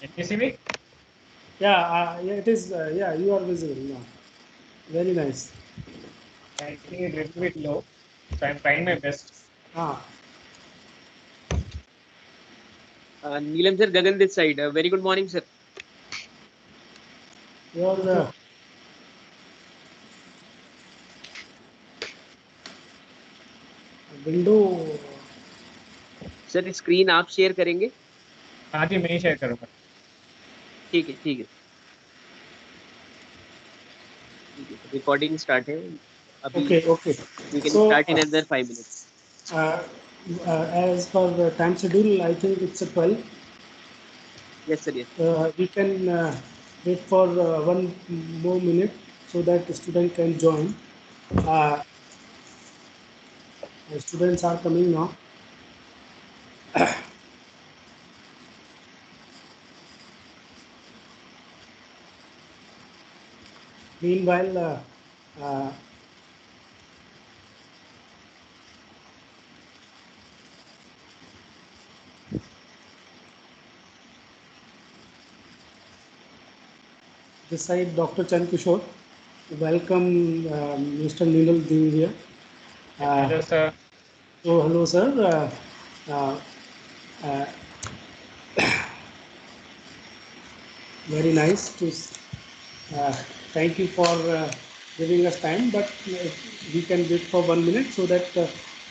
Can you see me? Yeah, yeah, it is. Yeah, you are visible now. Very nice. I think it's a little bit low, so I'm trying my best. Ah, Neelam sir, Gagan this side. Very good morning, sir. your window. Sir screen आप share करेंगे? हाँ जी, मैं ही share करूँगा. ठीक है, ठीक है, ठीक है. रिकॉर्डिंग स्टार्ट है अभी. Okay, okay. We can So, start in अंदर 5 minutes. uh, as per the time schedule, I think it's a 12. Yes sir, yes. We can wait for 1 more minute so that the student can join. Uh, the students are coming now. Meanwhile, uh, this side, Dr. Chan Kishore. Welcome, Mr. Nilal Dingia. Uh, Hello, sir. so, hello, sir. Uh, uh, very nice to. Uh, thank you for giving us time, but we can wait for 1 minute so that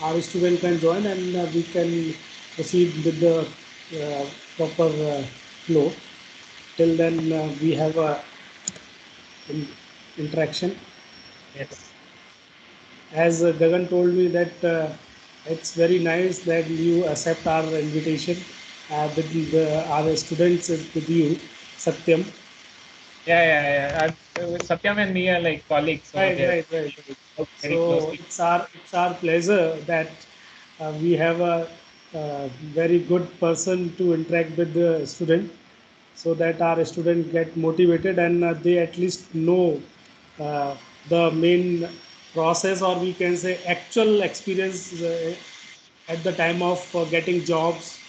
our student can join and we can proceed with the proper flow. Till then, we have a interaction. Yes. As Gagan told me that it's very nice that you accept our invitation with our students with you, Satyam. Yeah. With Satyam and me are like colleagues, so Right, they right, right, right. work very So closely. it's our pleasure that we have a, very good person to interact with the student, so that our student get motivated and they at least know uh, the main process, or we can say actual experience at the time of getting jobs,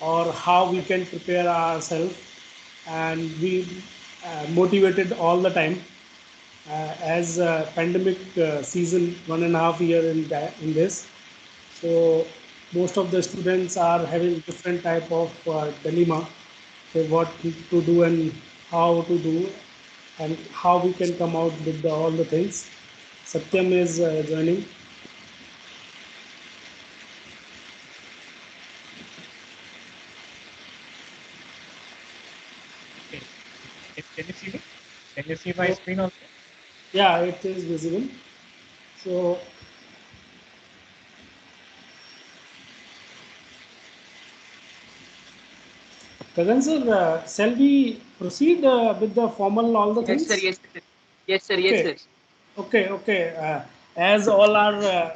or how we can prepare ourselves, and we motivated all the time as pandemic season 1.5 year in this. So most of the students are having different type of dilemma, say what to do and how to do, and how we can come out with all the things. Satyam is joining. Okay. Can you see me? Can you see my So screen also? yeah, it is visible. So Kagan sir, shall we proceed with the formal all the yes sir, things? Yes sir, yes sir, yes Okay. Sir. Okay, okay. As all are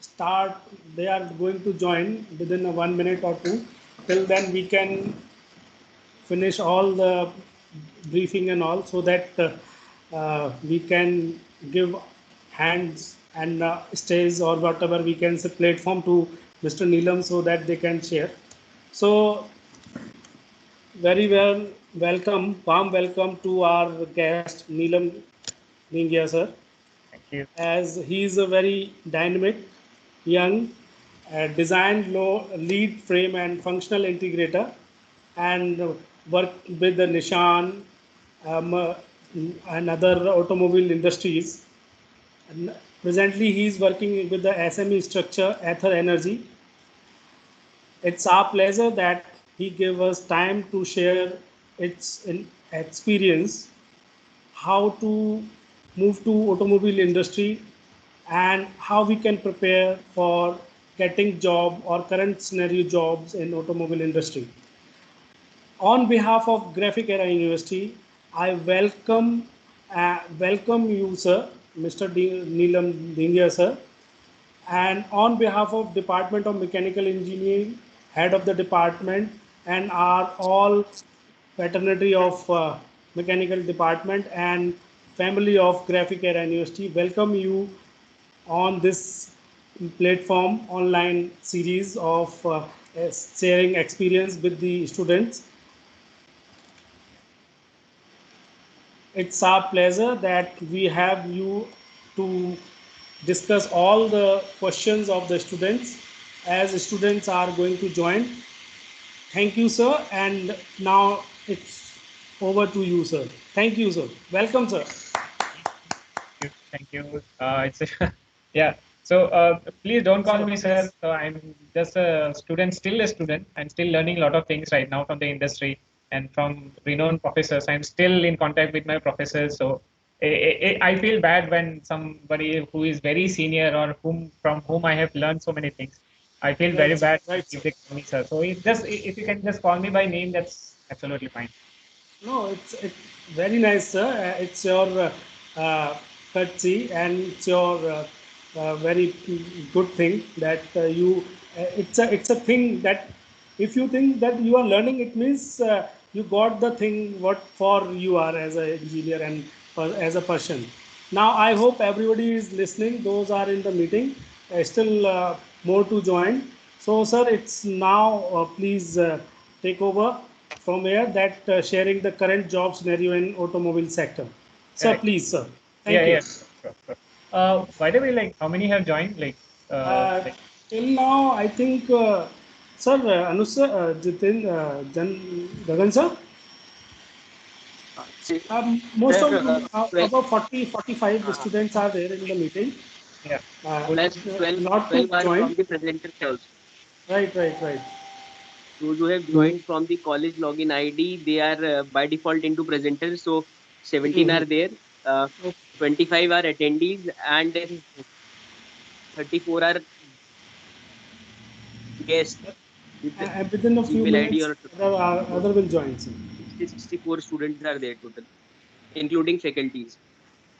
start, they are going to join within a 1 minute or two. Till then, we can finish all the briefing and all, so that we can give hands and stage or whatever we can say platform to Mr. Neelam, so that they can share. So very well, warm welcome to our guest Neelam Ningia sir, Thank you. as he is a very dynamic, young, designed low lead frame and functional integrator, and work with the Nissan and other automobile industries. And presently, he is working with the SME structure, Ether Energy. It's our pleasure that he gave us time to share its experience, how to move to automobile industry, and how we can prepare for getting job or current scenario jobs in automobile industry. On behalf of Graphic Era University, I welcome you, sir, Mr. Neelam Dingia, sir, and on behalf of Department of Mechanical Engineering, head of the department, and our all fraternity of mechanical department and family of Graphic Era University, welcome you on this platform online series of sharing experience with the students. it's our pleasure that we have you to discuss all the questions of the students as students are going to join. Thank you, sir. And now it's over to you, sir. Thank you, sir. Welcome, sir. Thank you. It's yeah. So please don't call me sir. So I'm just a student, still a student. I'm still learning a lot of things right now from the industry and from renowned professors. I'm still in contact with my professors. So I feel bad when somebody who is very senior or from whom I have learned so many things. I feel very Right, bad right, if sir. they call me sir. So if you can just call me by name, that's absolutely fine. No, it's very nice, sir. It's your courtesy and it's your very good thing that you. It's a thing that if you think that you are learning, it means you got the thing what for you are as an engineer and as a person. Now I hope everybody is listening. Those are in the meeting. Still more to join. So, sir, it's now. Please take over from here that sharing the current job scenario in automobile sector. Sir, Correct. please, sir. Yeah, Thank you. yeah. Sure, sure. By the way, like how many have joined? Uh, Like Till now, I think, sir, Anush sir, Jitin, Gagan sir, Sir, most of 12, about 40, 45 uh, students are there in the meeting. yeah, Uh, cool. plus 12, Not to 12 are join. from the presenters also. Right, right, right. Those who have joined from the college login ID, they are by default into presenters. So 17 Mhm. are there, uh, Okay. 25 are attendees, and 34 are guests with the And within a few Gmail ID minutes, or other will join, sir. 60, 64 students are there total, including faculties.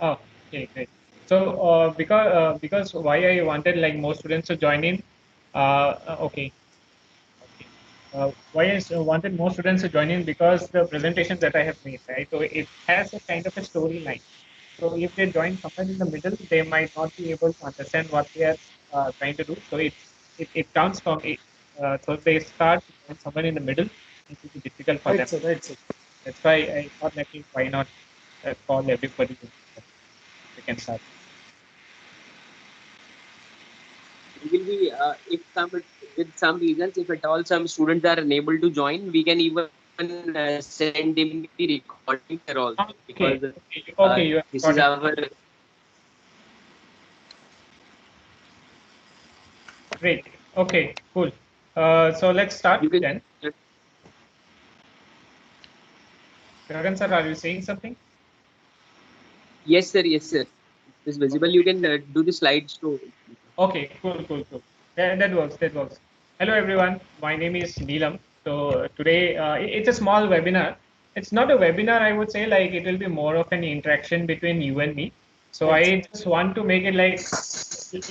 Oh, okay, great. So because why I wanted like more students to join in, okay, okay. Why wanted more students to join in because the presentations that I have made, right? So it has a kind of a storyline. So if they join somewhere in the middle, they might not be able to understand what they are trying to do. So it counts from it. So they start to join somewhere in the middle. It will be difficult for Right, them. sir. Right, sir. That's why I thought like why not call everybody. We can start. We will be, if some with some reasons, if at all some students are unable to join, we can even send him the recording here also Okay, because okay, okay. You have this is got it. our. Great. Okay, cool. So let's start You can. then. Gagan sir, are you saying something? Yes, sir. Yes, sir. It is visible. You can do the slideshow. Okay, cool, cool, cool. That works. That works. Hello, everyone. My name is Neelam. So today it's a small webinar. It's not a webinar, I would say. Like it will be more of an interaction between you and me. So Right, sir. I just want to make it like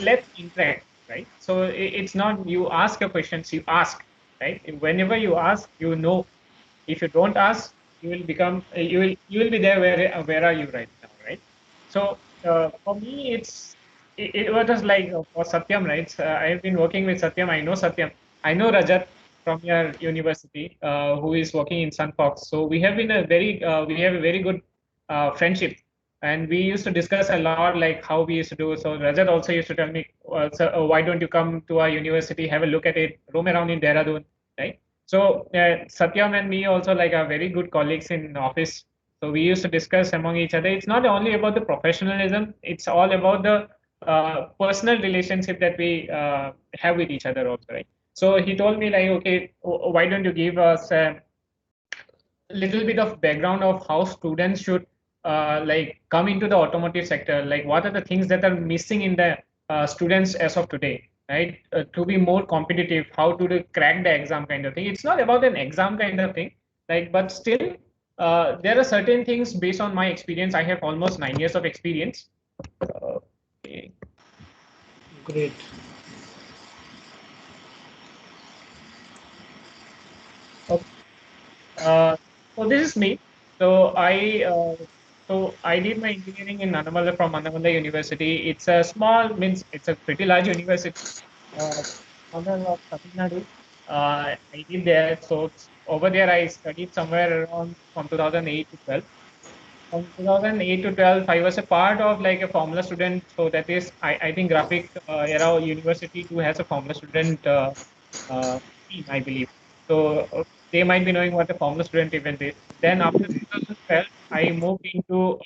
let's interact, right? So it's not you ask your questions, you ask, right? Whenever you ask, you know. If you don't ask, you will become you will be there where are you right now, right? So for me, it was just like for Satyam, right? I have been working with Satyam. I know Satyam. I know Rajat from your university, who is working in Sunfox. So we have a very good friendship, and we used to discuss a lot, like how we used to do. So Rajat also used to tell me, "Sir, why don't you come to our university, have a look at it, roam around in Dehradun, right?" So Satyam and me also like are very good colleagues in office. So we used to discuss among each other. It's not only about the professionalism; it's all about the personal relationship that we have with each other also, right? So he told me like, okay, why don't you give us a little bit of background of how students should like come into the automotive sector? Like, what are the things that are missing in the students as of today, right? To be more competitive, how to crack the exam kind of thing. It's not about an exam kind of thing, like, but still, there are certain things based on my experience. I have almost 9 years of experience. Okay. Great. Okay. So this is me. So I did my engineering in Annamala from Annamala University. It's a small means it's a pretty large university. Corner of Tamil Nadu. I did there. So over there I studied somewhere around from 2008 to 12. From 2008 to 12, I was a part of like a formula student. So that is, I think Graphic Era University too has a formula student team, I believe. So they might be knowing what a formula student event is. Then after 2012, I moved into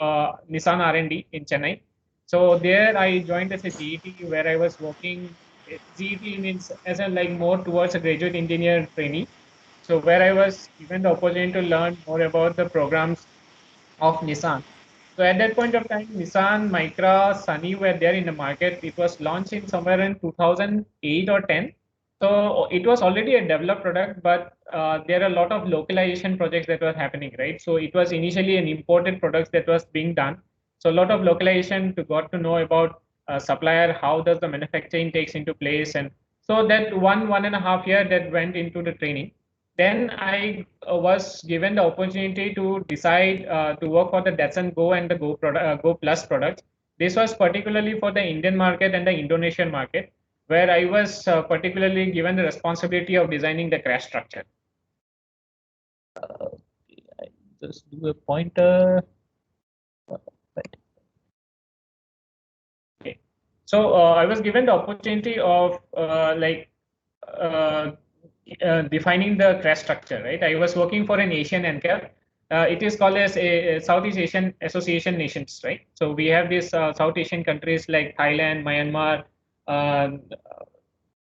Nissan R&D in Chennai. So there I joined as a GET where I was working. GET means as a like more towards a graduate engineer trainee. So where I was given the opportunity to learn more about the programs of Nissan. So at that point of time, Nissan, Micra, Sunny were there in the market. It was launched in somewhere in 2008 or 10. So it was already a developed product, but there are a lot of localization projects that were happening, right? So it was initially an imported product that was being done. So a lot of localization to got to know about supplier, how does the manufacturing takes into place, and so that 1.5 year that went into the training. Then I was given the opportunity to decide to work for the Datsun Go and the Go Plus products. This was particularly for the Indian market and the Indonesian market, where I was particularly given the responsibility of designing the crash structure. I just do a pointer. Right. Okay. So I was given the opportunity of uh, defining the crash structure, right? I was working for an Asian NCAP. It is called as a Southeast Asian Association Nations, right? So we have these South Asian countries like Thailand, Myanmar, uh,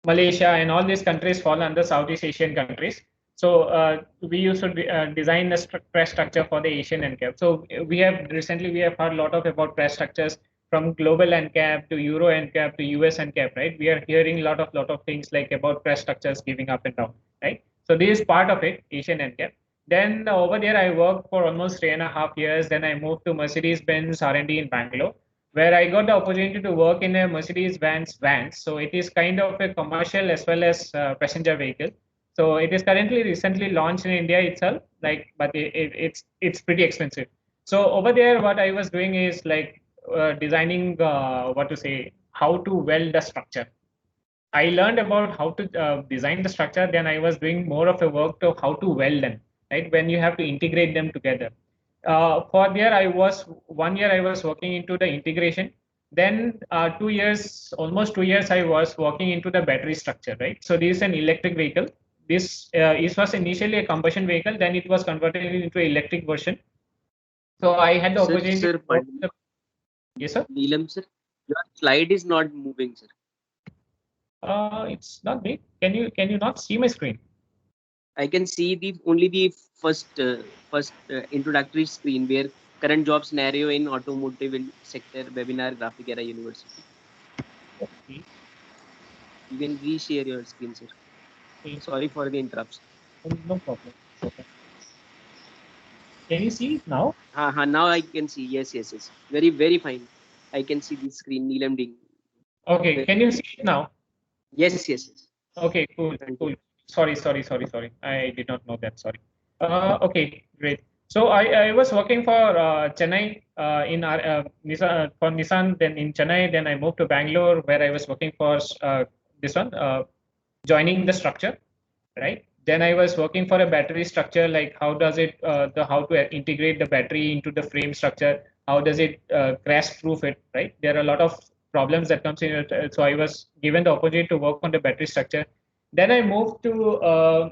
Malaysia, and all these countries fall under Southeast Asian countries. So we used to design the press structure for the Asian NCAP. So we have recently we have heard a lot of about press structures from global NCAP to Euro NCAP to US NCAP, right? We are hearing a lot of things like about press structures giving up and down, right? So this is part of it, Asian NCAP. Then over there, I worked for almost 3.5 years. Then I moved to Mercedes-Benz R&D in Bangalore, where I got the opportunity to work in a Mercedes-Benz vans. So it is kind of a commercial as well as passenger vehicle. So it is currently recently launched in India itself, like, but it's pretty expensive. So over there, what I was doing is like designing what to say, how to weld the structure. I learned about how to design the structure. Then I was doing more of a work to how to weld them, right? When you have to integrate them together. For there, I was 1 year I was working into the integration. Then 2 years, almost 2 years, I was working into the battery structure, right? So this is an electric vehicle. This was initially a combustion vehicle. Then it was converted into an electric version. So I had the opportunity to work. Yes, sir. Neelam sir, your slide is not moving, sir. It's not big. Can you not see my screen? I can see the only the first introductory screen where current job scenario in automotive sector webinar Graphic Era University. Okay. You can reshare your screen, sir. Okay. Sorry for the interruption. No problem. Okay. Can you see it now? Now I can see. Yes. Very fine. I can see the screen. Neelam ding. Okay. Can you see it now? Yes. Okay. Cool. Sorry. I did not know that. Sorry. Okay. Great. So I was working for Chennai in our, Nissan, for Nissan. Then in Chennai, then I moved to Bangalore where I was working for this one, joining the structure, right? Then I was working for a battery structure, like how does it, how to integrate the battery into the frame structure, how does it crash proof it, right? There are a lot of problems that comes in it. So I was given the opportunity to work on the battery structure. Then I moved to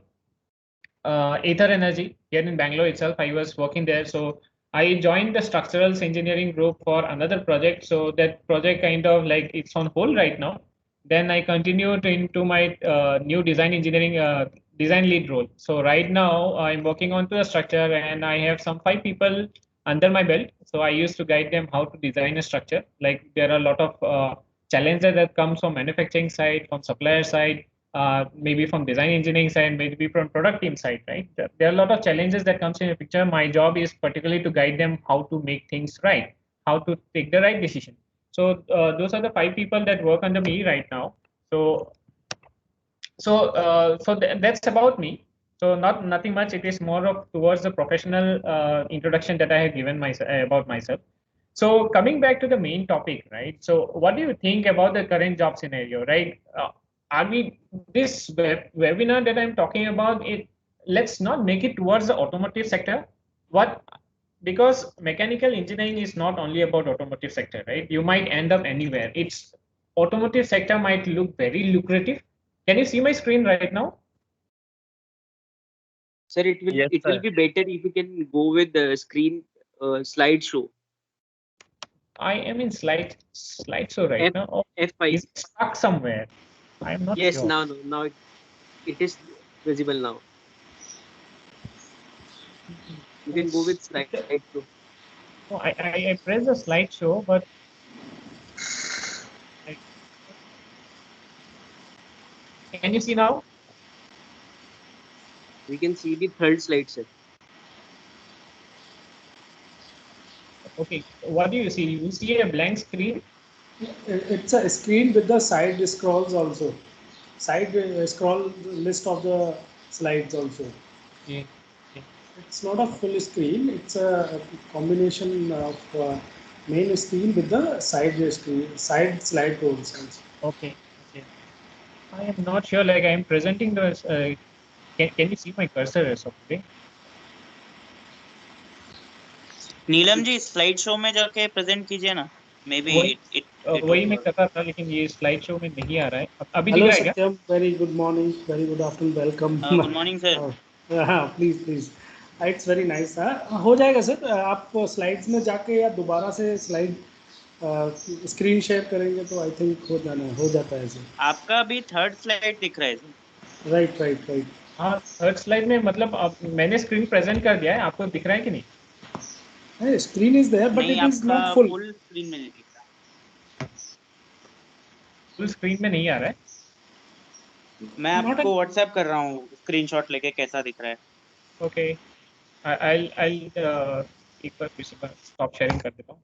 Ether Energy here in Bangalore itself. I was working there. So I joined the structural engineering group for another project. So that project kind of like it's on hold right now. Then I continued into my new design engineering design lead role. So right now I'm working on to a structure and I have some 5 people under my belt. So I used to guide them how to design a structure. Like there are a lot of challenges that comes from manufacturing side, from supplier side, maybe from design engineering side, maybe from product team side, right? There are a lot of challenges that comes in the picture. My job is particularly to guide them how to make things right, how to take the right decision. So those are the 5 people that work under me right now. So that's about me. So nothing much. It is more of towards the professional introduction that I have given myself about myself. So coming back to the main topic, right? So what do you think about the current job scenario, right? Are we this webinar that I'm talking about? It let's not make it towards the automotive sector. What because mechanical engineering is not only about automotive sector, right? You might end up anywhere. It's automotive sector might look very lucrative. Can you see my screen right now? Sir, it will Yes, it will sir. be better if you can go with the screen slideshow. I am in slideshow right F now. Oh, F5. is it stuck somewhere? I'm not Yes, sure. now it is visible now. You can go with slideshow. No, I press the slideshow, but I, can you see now? We can see the third slide, sir. Okay, what do you see? You see a blank screen? It's a screen with the side scrolls also. Side scroll list of the slides also. Okay. Okay. It's not a full screen. It's a combination of main screen with the side slide roles also. Okay. Okay. I am not sure. Like I am presenting the. Can you see my cursor as of today? Neelam ji slide show में जाके present कीजिए ना maybe वही it it वही मैं कर रहा था, लेकिन ये स्लाइड शो में नहीं आ रहा है। अभी दिख Hello रहा है क्या? Satyam, very good morning, very good afternoon, welcome. Good morning sir हाँ please please, it's very nice. हो जाएगा सर, आप स्लाइड्स में जाके या दोबारा से स्लाइड स्क्रीन शेयर करेंगे तो आई थिंक हो जाता है सर। आपका अभी थर्ड स्लाइड दिख रहा है सर राइट राइट राइट। हाँ, थर्ड स्लाइड में मतलब अब मैंने स्क्रीन प्रेजेंट कर दिया है, आपको दिख रहा है कि नहीं? स्क्रीन इज देयर बट नहीं इट इज आपका नॉट फुल। फुल स्क्रीन में नहीं दिख रहा फुल स्क्रीन में नहीं आ रहा है। मैं Not आपको व्हाट्सएप कर रहा हूँ स्क्रीनशॉट लेके कैसा दिख रहा है ओके, आई एक बार फिर से स्टॉप शेयरिंग कर देता हूँ।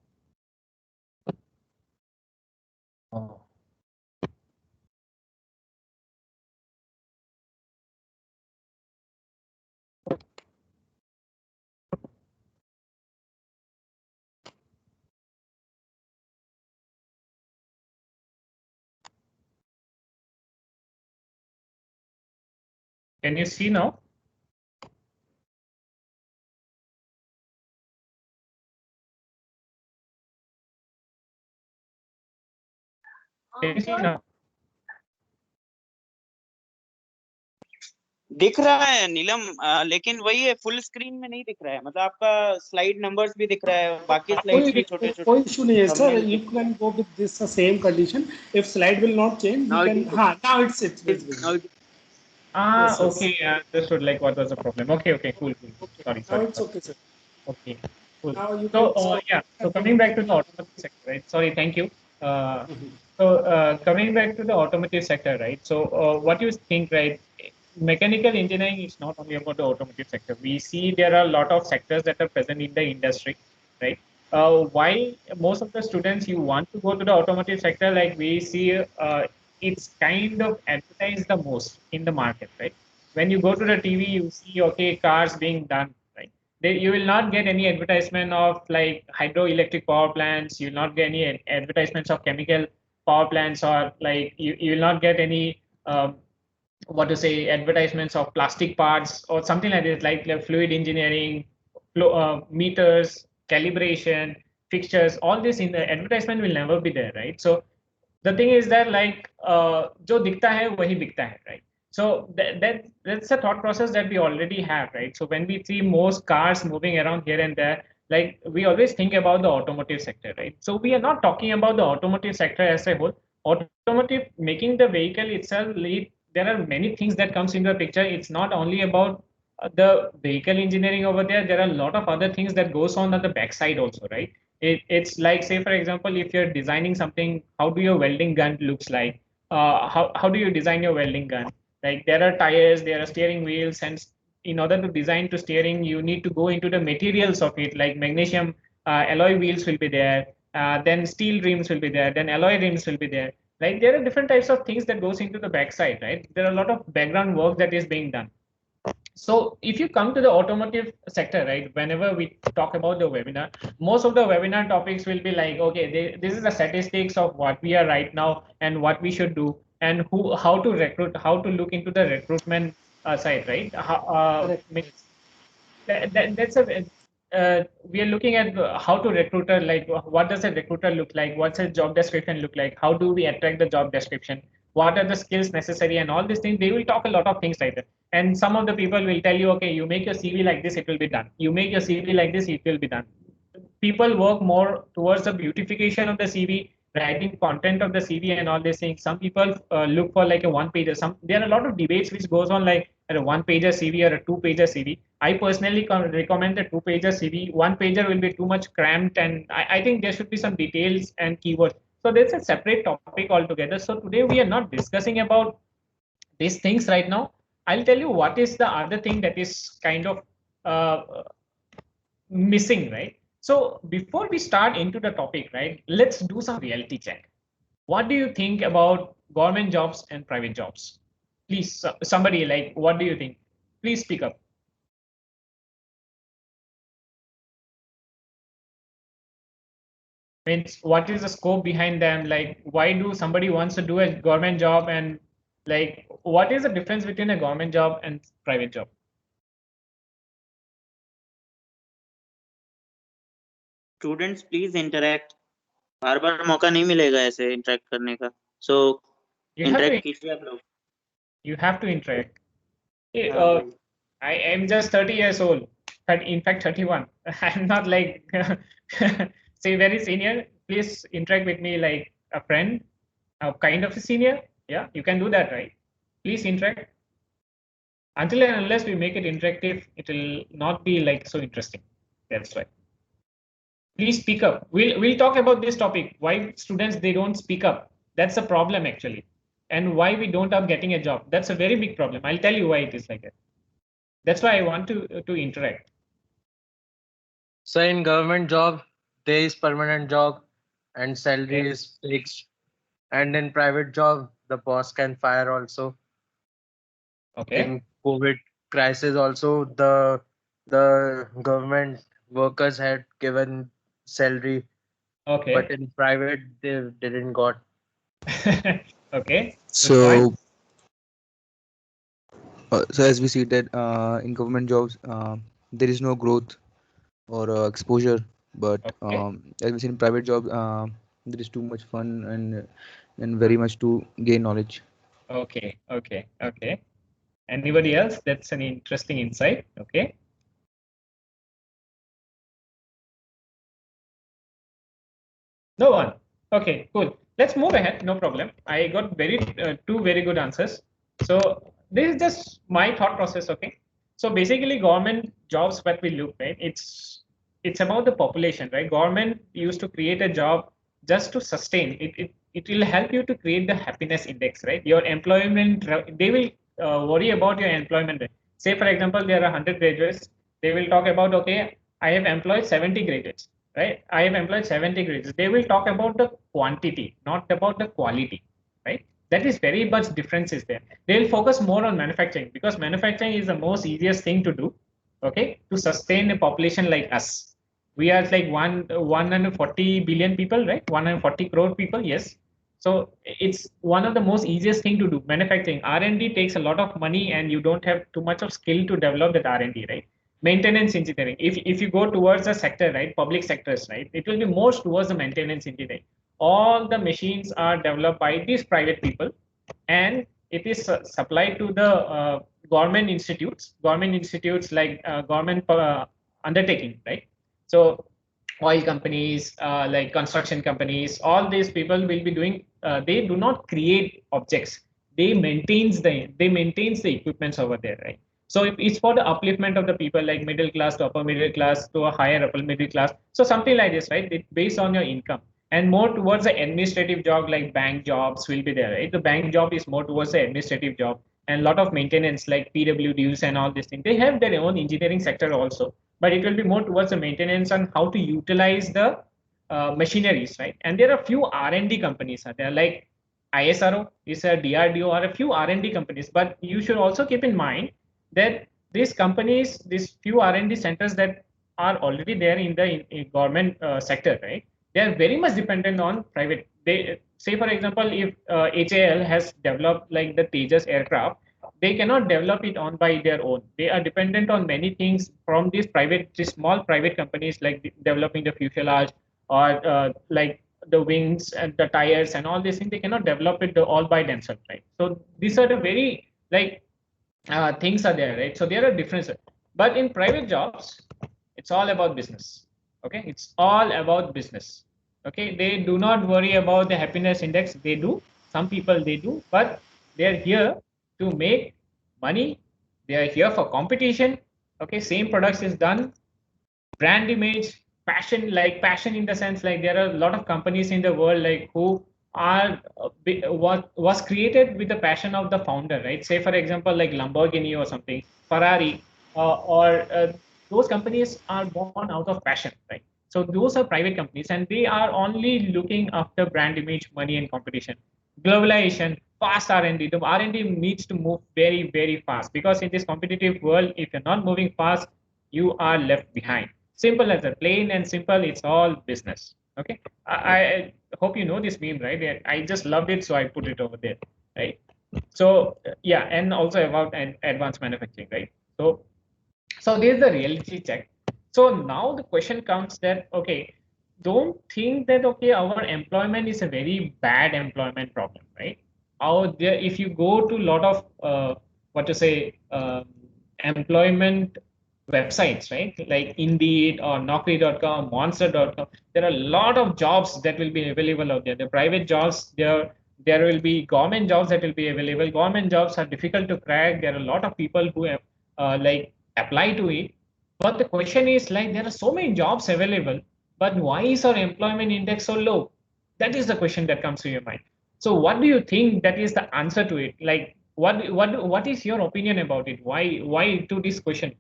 Can you see now? Can you see now? दिख रहा है नीलम लेकिन वही है फुल स्क्रीन में नहीं दिख रहा है मतलब आपका स्लाइड नंबर्स भी दिख रहा है बाकी स्लाइड्स भी छोटे छोटे कोई इशू नहीं है sir, you can go with this same condition if slide will not change Now we it can. is हाँ now it's now it Yes, yes. Okay, understood. Like, what was the problem? Okay, cool. Sorry. Now it's okay sir. Okay, cool. Now you So, can stop. yeah, so coming back to the automotive sector, right? Sorry, thank you. Coming back to the automotive sector, right? So, what do you think, right? Mechanical engineering is not only about the automotive sector. We see there are a lot of sectors that are present in the industry, right? Why most of the students you want to go to the automotive sector, like we see, it's kind of advertised the most in the market, right? When you go to the TV, you see, okay, cars being done, right? You will not get any advertisement of like hydroelectric power plants. You will not get any advertisements of chemical power plants, or like you will not get any what to say advertisements of plastic parts or something like this, like fluid engineering, meters, calibration, fixtures. All this in the advertisement will never be there, right? So the thing is that like जो दिखता है वही बिकता है, right? So that's a thought process that we already have, right? So when we see most cars moving around here and there, like we always think about the automotive sector, right? So we are not talking about the automotive sector as a whole. Automotive making the vehicle itself, there are many things that comes into the picture. It's not only about the vehicle engineering over there. There are a lot of other things that goes on at the backside also, right? It's like, say for example, if you're designing something, how do your welding gun looks like? How do you design your welding gun? Like there are tires, there are steering wheels, and in order to design to steering, you need to go into the materials of it, like magnesium alloy wheels will be there, then steel rims will be there, then alloy rims will be there. Like there are different types of things that goes into the backside, right? There are a lot of background work that is being done. So if you come to the automotive sector, right, whenever we talk about the webinar, most of the webinar topics will be like, okay, this is the statistics of what we are right now and what we should do, and how to recruit, how to look into the recruitment side, right? Correct. That's a we are looking at how to recruiter, like what does a recruiter look like? What's a job description look like? How do we attract the job description? What are the skills necessary and all these things? They will talk a lot of things like that. And some of the people will tell you, okay, you make your CV like this, it will be done. You make your CV like this, it will be done. People work more towards the beautification of the CV, writing content of the CV and all these things. Some people look for like a one pager. There are a lot of debates which goes on like a one pager CV or a two pager CV. I personally recommend the two pager CV. One pager will be too much cramped, and I think there should be some details and keywords. So there's a separate topic altogether. So today we are not discussing about these things right now. I'll tell you what is the other thing that is kind of missing, right? So before we start into the topic, right, let's do some reality check. What do you think about government jobs and private jobs? Please, somebody, like, what do you think? Please speak up. Means what is the scope behind them? Like, why do somebody wants to do a government job, and like, what is the difference between a government job and private job? Students please interact, बार बार मौका नहीं मिलेगा ऐसे interact करने का, so You have interact to, कीजिए आप लोग. you have to interact. हाँ भाई. I am just 30 years old, but in fact 31. I'm not like say very senior. Please interact with me like a friend, a kind of a senior. Yeah, you can do that, right? Please interact. Until and unless we make it interactive, it will not be like so interesting. That's why. Please speak up. We'll talk about this topic. Why students they don't speak up. That's the problem actually, and why we don't are getting a job. That's a very big problem. I'll tell you why it is like that. That's why I want to interact. So in government job, there is permanent job and salary is fixed. And in private job, the boss can fire also. Okay. In COVID crisis also, the government workers had given salary. Okay. But in private, they didn't got. Okay. So, so as we see that in government jobs, there is no growth or exposure, but Okay. as we see in private jobs, there is too much fun and very much to gain knowledge. Okay. Okay. Okay. Anybody else? That's an interesting insight. Okay. No one. Okay, cool. Let's move ahead. No problem. I got two very good answers. So this is just my thought process. Okay. So basically, government jobs what we look, right? It's about the population, right? Government used to create a job just to sustain it. It will help you to create the happiness index, right? Your employment, they will worry about your employment rate. Say for example, there are 100 graduates. They will talk about, okay, I have employed 70 graduates, right? I have employed 70 graduates. They will talk about the quantity, not about the quality, right? That is very much difference is there. They will focus more on manufacturing because manufacturing is the most easiest thing to do, okay, to sustain a population like us. We are like 140 billion people, right? 140 crore people, yes. So it's one of the most easiest thing to do. Manufacturing, R&D takes a lot of money, and you don't have too much of skill to develop that R&D, right? Maintenance engineering. If you go towards the sector, right, public sectors, right, it will be more towards the maintenance engineering. All the machines are developed by these private people, and it is supplied to the government institutes like government undertaking, right? So oil companies, like construction companies, all these people will be doing. They do not create objects. They maintains the equipments over there, right? So it's for the upliftment of the people, like middle class to upper middle class to a higher upper middle class. So something like this, right? It's based on your income, and more towards the administrative job, like bank jobs will be there, right? The bank job is more towards the administrative job, and a lot of maintenance like PWDs and all these things. They have their own engineering sector also, but it will be more towards the maintenance and how to utilize the machineries, right? And there are few R&D companies are there, like ISRO is a DRDO, or a few R&D companies. But you should also keep in mind that these companies, these few R&D centers that are already there in the in government sector, right? They are very much dependent on private. They say, for example, if HAL has developed like the Tejas aircraft, they cannot develop it on by their own. They are dependent on many things from these small private companies, like developing the fuselage or like the wings and the tires and all these things. They cannot develop it all by themselves, right? So these are the very like things are there, right? So there are differences. But in private jobs, it's all about business. Okay, it's all about business. Okay, they do not worry about the happiness index. They do. Some people they do, but they are here to make money. They are here for competition. Okay, same products is done. Brand image, passion, like passion in the sense like there are a lot of companies in the world like who are what was created with the passion of the founder, right? Say for example like Lamborghini or something, Ferrari, or those companies are born out of passion, right? So those are private companies and they are only looking after brand image, money and competition. Globalization, fast R&D. The R&D needs to move very, very fast because in this competitive world, if you're not moving fast, you are left behind. Simple as that, plain and simple. It's all business. Okay. I hope you know this meme, right? I just loved it, so I put it over there, right? So yeah, and also about advanced manufacturing, right? So there's the reality check. So now the question comes that okay, don't think that okay, our employment is a very bad employment problem, right? Out there, if you go to a lot of what to say employment websites, right? Like Indeed or Naukri.com, Monster.com, there are a lot of jobs that will be available out there. The private jobs, there will be government jobs that will be available. Government jobs are difficult to crack. There are a lot of people who have like apply to it. But the question is like there are so many jobs available, but why is our employment index so low? That is the question that comes to your mind. So what do you think that is the answer to it? Like what is your opinion about it? Why to this question?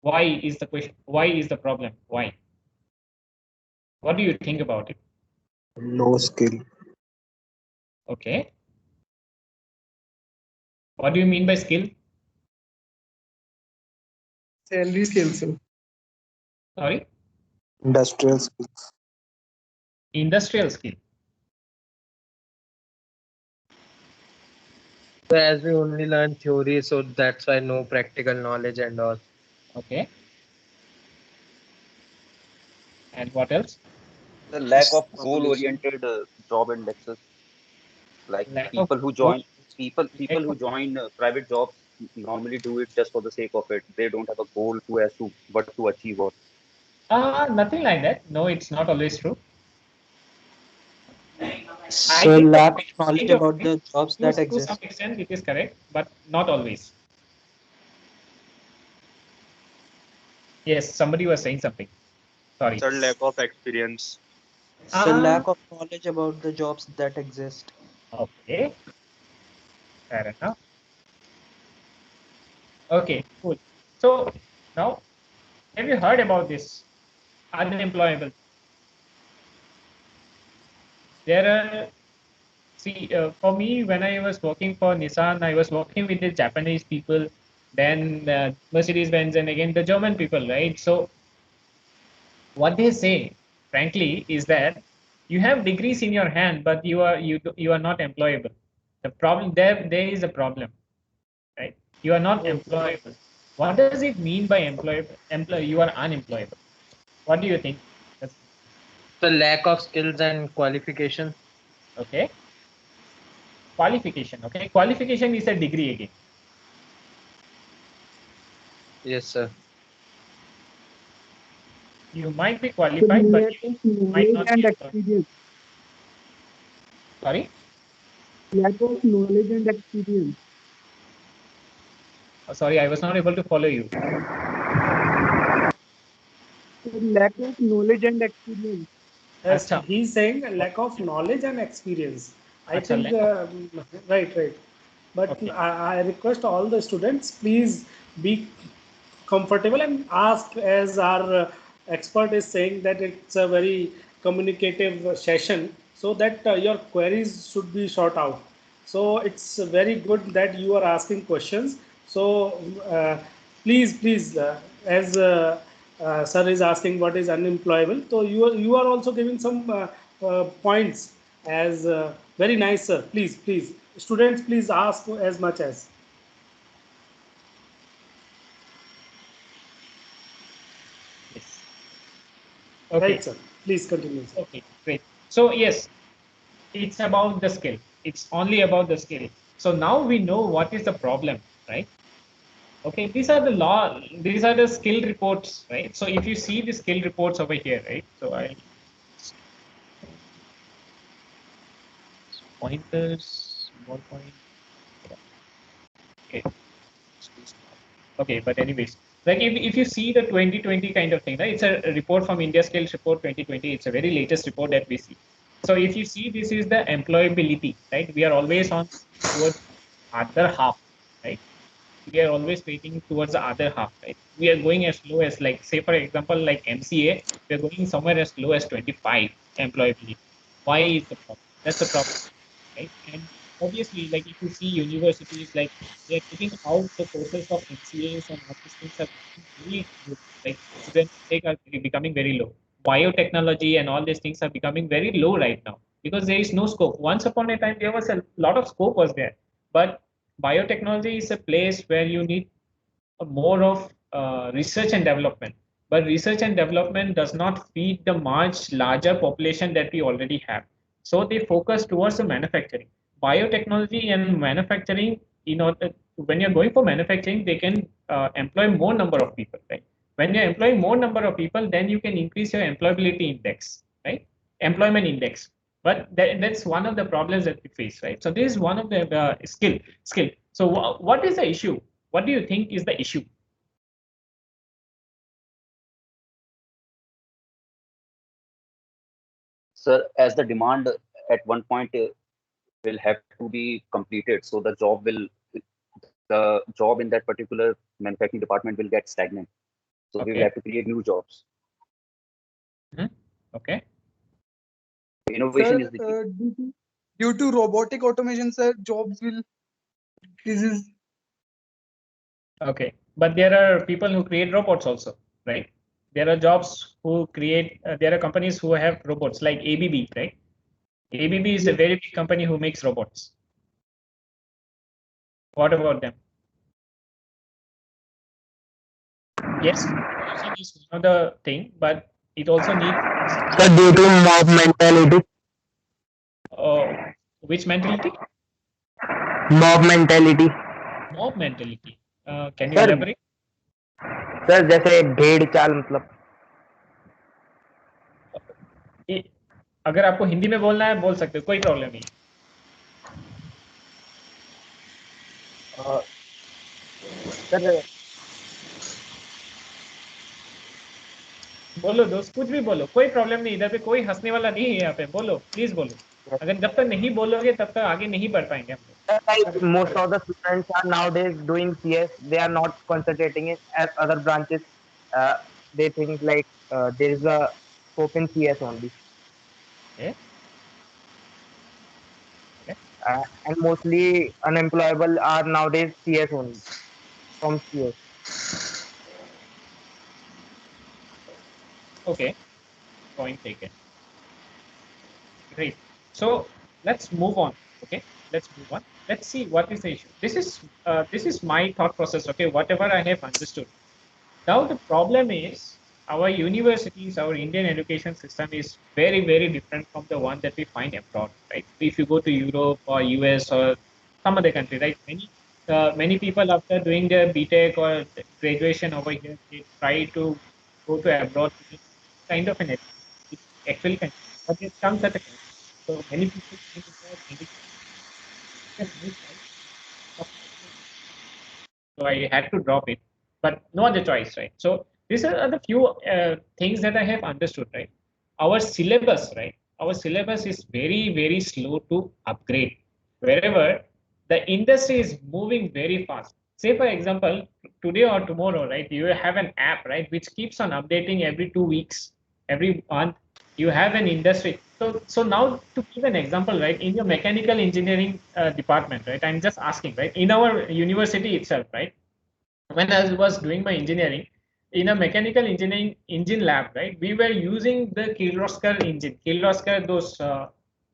Why is the question? Why is the problem? Why? What do you think about it? No skill. Okay. What do you mean by skill? Salary skills. Sorry? Industrial skills. Industrial skill. So as we only learn theory, so that's why no practical knowledge and all. Okay. And what else? The lack of goal-oriented job indexes. Like Lack of people who goal, join people lack who of join private jobs normally do it just for the sake of it. They don't have a goal to as to what to achieve or nothing like that. No, it's not always true. I So get the lack of point, knowledge your about point. the jobs To, that to some exist. extent, it is correct, but not always. Yes, somebody was saying something. Sorry. Third, lack of experience. So Ah, lack of knowledge about the jobs that exist. okay. Fair enough. Okay, cool. So now, have you heard about this unemployable? There are, see, for me, when I was working for Nissan, I was working with the Japanese people, then Mercedes-Benz, and again the German people, right? So what they say, frankly, is that you have degrees in your hand, but you are not employable. The problem there is a problem, right? You are not employable. What does it mean by employable? You are unemployable. What do you think? The lack of skills and qualification. Okay. Qualification. Okay. Qualification is a degree again. Yes, sir. You might be qualified, but you might not be And employed. experience. Sorry. Lack of knowledge and experience. Sorry, I was not able to follow you. Lack of knowledge and experience. Yes, Acha. he's saying a lack of knowledge and experience. I Acha, think, lack of. right. But Okay. I request all the students, please be comfortable and ask, as our expert is saying that it's a very communicative session, so that your queries should be sought out. So it's very good that you are asking questions. So please, as sir is asking what is unemployable, so you are also giving some points as very nice, sir. Please, students, please ask as much as. Okay. Right, sir. Please continue, sir. Okay, great. So yes, it's about the skill. It's only about the skill. So now we know what is the problem, right? Okay, these are the skill reports, right? So if you see the skill reports over here, right? So I pointers, more point. Okay. Okay, but anyways, like if you see the 2020 kind of thing, right? It's a report from India Skills Report 2020. It's a very latest report that we see. So if you see, this is the employability, right? We are always on towards other half, right? We are always waiting towards the other half, right? We are going as low as, like, say for example, like MCA, we are going somewhere as low as 25 employability. Why is the problem? That's the problem, right? And obviously, like if you see universities, like they are taking out the courses of MCAs and all these things are really good. Like student intake are becoming very low. Biotechnology and all these things are becoming very low right now because there is no scope. Once upon a time, there was a lot of scope was there, but biotechnology is a place where you need more of research and development. But research and development does not feed the much larger population that we already have. So they focus towards the manufacturing. Biotechnology and manufacturing, when you're going for manufacturing, they can employ more number of people, right? When you're employing more number of people, then you can increase your employability index, right? Employment index. But that's one of the problems that we face, right? So this is one of the skill. So what is the issue? What do you think is the issue? Sir, as the demand at one point will have to be completed, so the job in that particular manufacturing department will get stagnant. So we will Okay. have to create new jobs. Okay. Innovation Sir, is the key. due to robotic automation, sir, jobs will decrease. Okay. But there are people who create robots also, right? There are jobs who create, there are companies who have robots like ABB, right? ABB is a very big company who makes robots. What about them? Yes, automation is one of the thing, but it also needs. Sir, due to mob mentality. Which mentality? Mob mentality. Mob mentality. Can you Sir, elaborate? Sir जैसे भेड़ चाल मतलब अगर आपको हिंदी में बोलना है बोल सकते हो, कोई प्रॉब्लम नहीं। सर बोलो दोस्त, कुछ भी बोलो, कोई प्रॉब्लम नहीं, इधर पे कोई हंसने वाला नहीं है, यहाँ पे बोलो, प्लीज बोलो। अगर जब तक नहीं बोलोगे तब तक आगे नहीं बढ़ पाएंगे हम लोग। like most of the students are nowadays doing CS, they are not concentrating in at other branches. They think like there is a scope in CS only. Okay. And mostly unemployable are nowadays CS only, from CS. Okay, point taken. Great. So let's move on. Okay, let's move on. Let's see what is the issue. This is my thought process. Okay, whatever I have understood. Now the problem is our universities, our Indian education system is very, very different from the one that we find abroad, right? If you go to Europe or US or some other country, right? Many people after doing their BTech or graduation over here, they try to go to abroad, kind of an education. It actually can, but it comes at a cost. So many people think that so I had to drop it, but no other choice, right? So these are the few things that I have understood, right? Our syllabus, right? Our syllabus is very, very slow to upgrade. Wherever the industry is moving very fast. Say, for example, today or tomorrow, right? You have an app, right, which keeps on updating every 2 weeks, every month. You have an industry. So now to give an example, right, in your mechanical engineering department, right, I'm just asking, right, in our university itself, right, when I was doing my engineering, in a mechanical engineering engine lab, right, we were using the Kirloskar engine. Kirloskar, those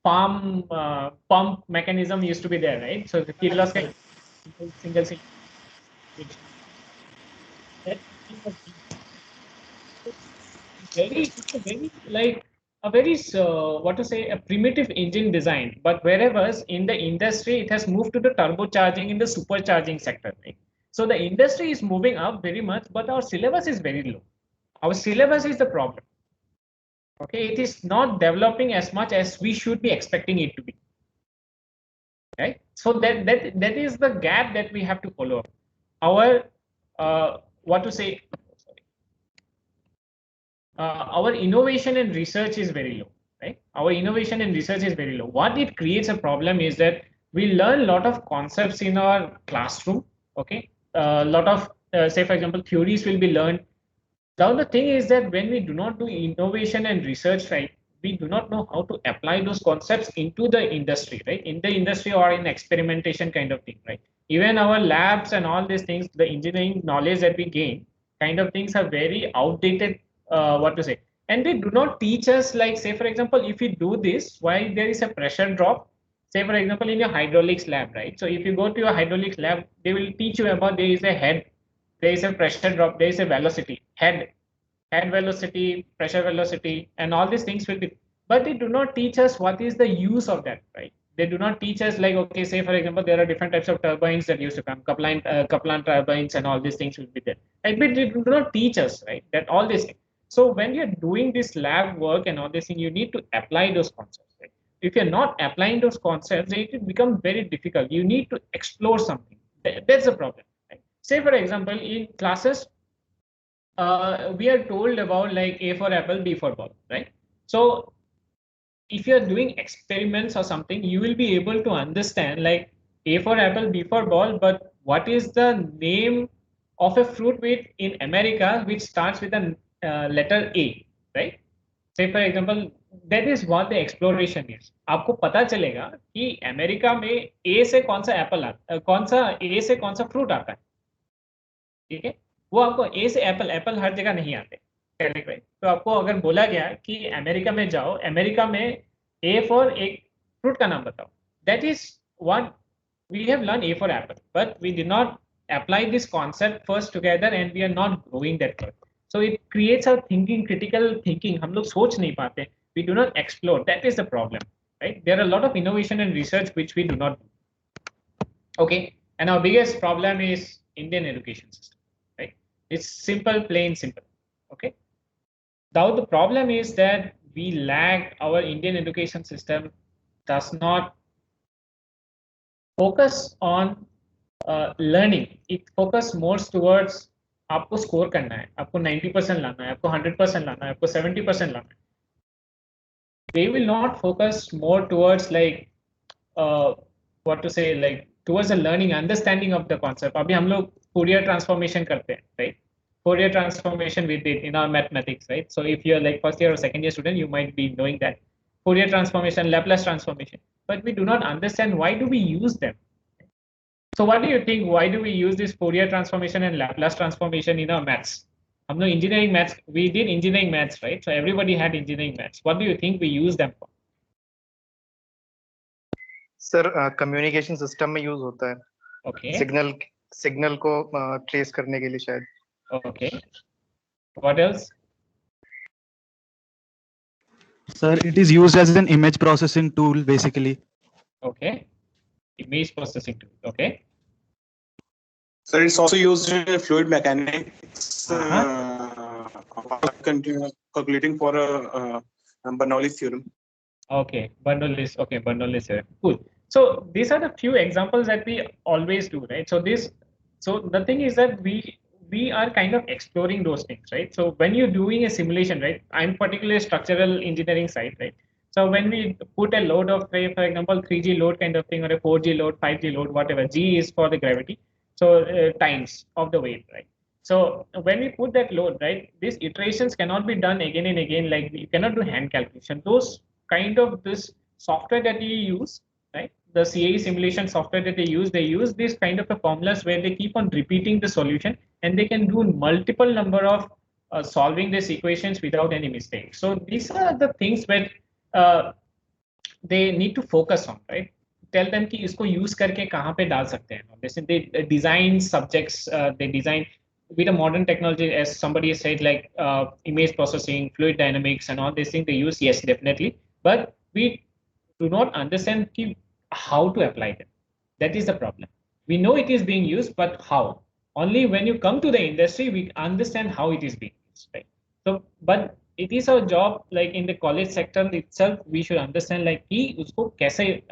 farm pump mechanism used to be there, right? So the Kirloskar single single. That engine was it's a very like a very what to say, a primitive engine design. But wherever in the industry it has moved to the turbocharging in the supercharging sector, right? So the industry is moving up very much, but our syllabus is very low. Our syllabus is the problem. Okay, it is not developing as much as we should be expecting it to be. Right? So that is the gap that we have to follow up. Our what to say, our innovation and research is very low, right? Our innovation and research is very low. What it creates a problem is that we learn a lot of concepts in our classroom. Okay, a lot of say for example theories will be learned. Now the thing is that when we do not do innovation and research, right, we do not know how to apply those concepts into the industry, right? In the industry or in experimentation kind of thing, right? Even our labs and all these things, the engineering knowledge that we gain, kind of things are very outdated. What to say? And they do not teach us, like, say for example, if we do this, while there is a pressure drop, say for example in your hydraulics lab, right? So if you go to your hydraulics lab, they will teach you about there is a head, there is a pressure drop, there is a velocity, head velocity, pressure velocity, and all these things will be, but they do not teach us what is the use of that, right? They do not teach us, like, okay, say for example, there are different types of turbines that used to come, Kaplan turbines and all these things will be there. Right? But they do not teach us, right, that all this. So when you're doing this lab work and all this thing, you need to apply those concepts, right? If you're not applying those concepts, it will become very difficult. You need to explore something. That's the problem. Right? Say for example, in classes, we are told about like A for apple, B for ball, right? So if you're doing experiments or something, you will be able to understand like A for apple, B for ball, but what is the name of a fruit with in America which starts with a letter A, right? Say for example, that is what the exploration is. आपको पता चलेगा कि America में A से कौन सा Apple आता, कौन सा A से कौन सा फ्रूट आता है, ठीक है? वो आपको ए से एप्पल हर जगह नहीं आते, करेक्ट राइट? तो आपको अगर बोला गया कि अमेरिका में जाओ, अमेरिका में ए फॉर एक फ्रूट का नाम बताओ, that is what we have learn A for apple, but we did not apply this concept first together and we are not growing that further. So it creates our thinking, critical thinking. हम लोग सोच नहीं पाते, we do not explore. That is the problem, right? There are a lot of innovation and research which we do not do. Okay, and our biggest problem is Indian education system, right? It's simple, plain simple. Okay, now the problem is that we lag. Our Indian education system does not focus on learning. It focus more towards आपको score करना है, आपको 90% लाना है, आपको 100% लाना है, आपको 70% लाना है. They will not focus more towards like what to say, like towards the learning, understanding of the concept. अभी हम लोग Fourier transformation करते हैं, right? Fourier transformation we did in our mathematics, right? So if you're like first year or second year student, you might be knowing that Fourier transformation, Laplace transformation, but we do not understand why do we use them. So what do you think? Why do we use this Fourier transformation and Laplace transformation in our maths? हम लोग engineering maths, we did engineering maths, right? So everybody had engineering maths. What do you think we use them for? Sir communication system में use होता है. Okay. Signal को trace करने के लिए शायद. Okay. What else? Sir, it is used as an image processing tool basically. Okay. Image processing tool. Okay. So it's also used in fluid mechanics, calculating for a Bernoulli's theorem. Okay, Bernoulli's. Okay, Bernoulli's theorem. Cool. So these are the few examples that we always do, right? So the thing is that we are kind of exploring those things, right? So when you're doing a simulation, right? I'm particularly structural engineering side, right? So when we put a load of, say, for example, 3G load kind of thing, or a 4G load, 5G load, whatever, G is for the gravity, so times of the weight, right? So when we put that load, right, these iterations cannot be done again and again, like you cannot do hand calculation. Those kind of this software that you use, right, the CAE simulation software that they use this kind of a formulas where they keep on repeating the solution, and they can do multiple number of solving these equations without any mistake. So these are the things where they need to focus on, right? Tell them कि इसको use करके कहाँ पे डाल सकते हैं. They design subjects, they design with a modern technology, as somebody has said, like image processing, fluid dynamics, and all these things they use, yes, definitely. But we do not understand how to apply them. That is the problem. We know it is being used, but how? Only when you come to the industry, we understand how it is being used, right? So, but it is our job, like in the college sector itself, we should understand like कि उसको कैसे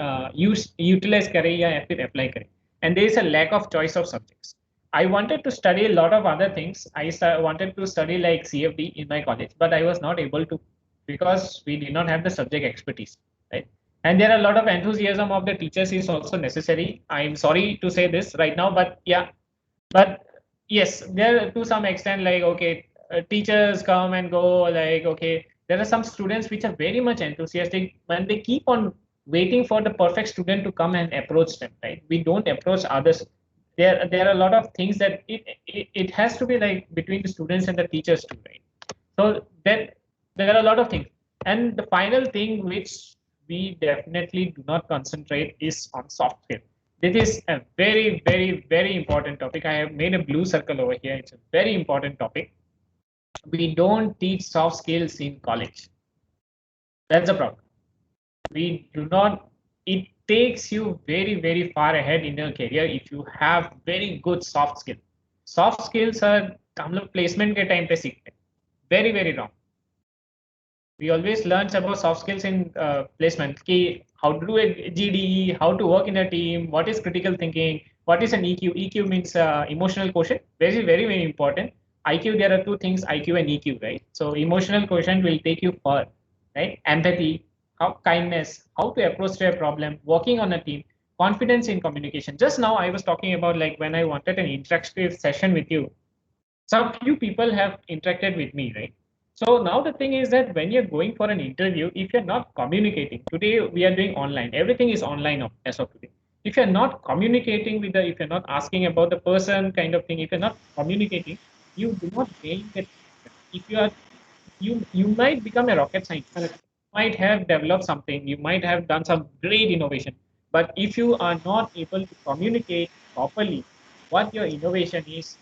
utilize करें या फिर apply करें. And there is a lack of choice of subjects. I wanted to study a lot of other things. I wanted to study like CFD in my college, but I was not able to because we did not have the subject expertise, right? And there are a lot of enthusiasm of the teachers is also necessary. I'm sorry to say this right now, but yeah, but yes, there to some extent, like, okay, teachers come and go, like, okay, there are some students which are very much enthusiastic when they keep on waiting for the perfect student to come and approach them, right? We don't approach others. There are a lot of things that it has to be like between the students and the teachers too, right? So that there are a lot of things. And the final thing which we definitely do not concentrate is on soft skills. This is a very, very, very important topic. I have made a blue circle over here. It's a very important topic. We don't teach soft skills in college. That's the problem. We do not. It takes you very, very far ahead in your career if you have very good soft skills. Soft skills are हम लोग placement के time पे सीखते हैं. Very, very wrong. We always learn about soft skills in placement. Ki how to do a GDE, how to work in a team, what is critical thinking, what is an EQ. EQ means emotional quotient. Very, very, very important. IQ, there are two things, IQ and EQ, right? So emotional quotient will take you far, right? Empathy, how kindness, how to approach to a problem, working on a team, confidence in communication. Just now I was talking about like when I wanted an interactive session with you, some few people have interacted with me, right? So now the thing is that when you're going for an interview, if you're not communicating, today we are doing online, everything is online as of today. If you're not communicating with if you're not asking about the person kind of thing, if you're not communicating, you do not gain that. If you might become a rocket scientist, you might have developed something, you might have done some great innovation, but if you are not able to communicate properly what your innovation is,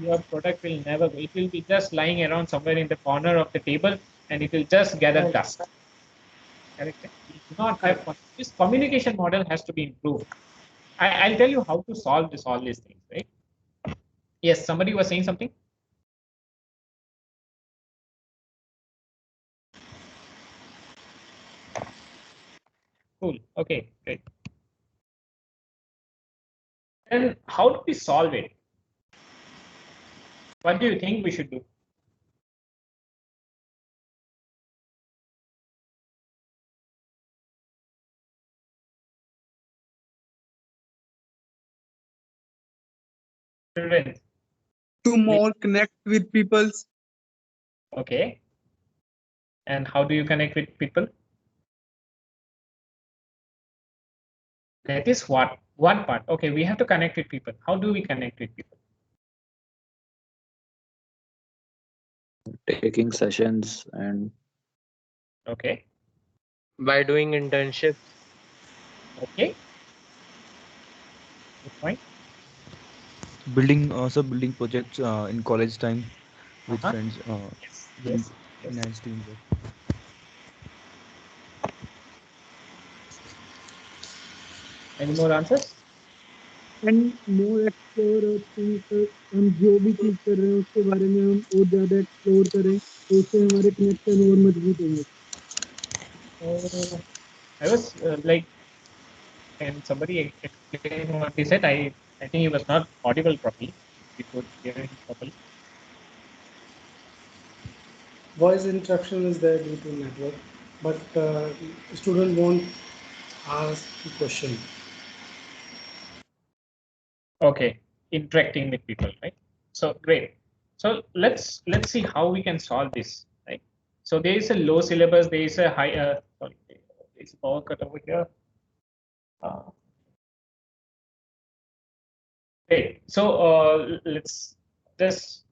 your product will never go. It will be just lying around somewhere in the corner of the table and it will just gather dust. Correct? We do not have this communication model has to be improved. I'll tell you how to solve all these things, right? Yes, somebody was saying something. Cool. Okay, great. And how do we solve it? What do you think we should do? To more connect with people. Okay. And how do you connect with people? That is one part. Okay, we have to connect with people. How do we connect with people? Taking sessions and okay, by doing internships. Okay. Good point. Building building projects in college time with friends. Yes. Enhance teamwork. Any more answers? And more explore things हम जो भी चीज कर रहे हैं उसके बारे में हम और ज्यादा एक्सप्लोर करें तो उससे हमारे कनेक्शन और मजबूत होंगे. I was like, can somebody explain what he said? I think he was not audible properly. We could hear him properly. Voice interruption is there due to network, but student won't ask the question. Okay, interacting with people, right? So great. So let's see how we can solve this, right? So there is a low syllabus, there is a high. Sorry, it's power cut over here. Great. So let's just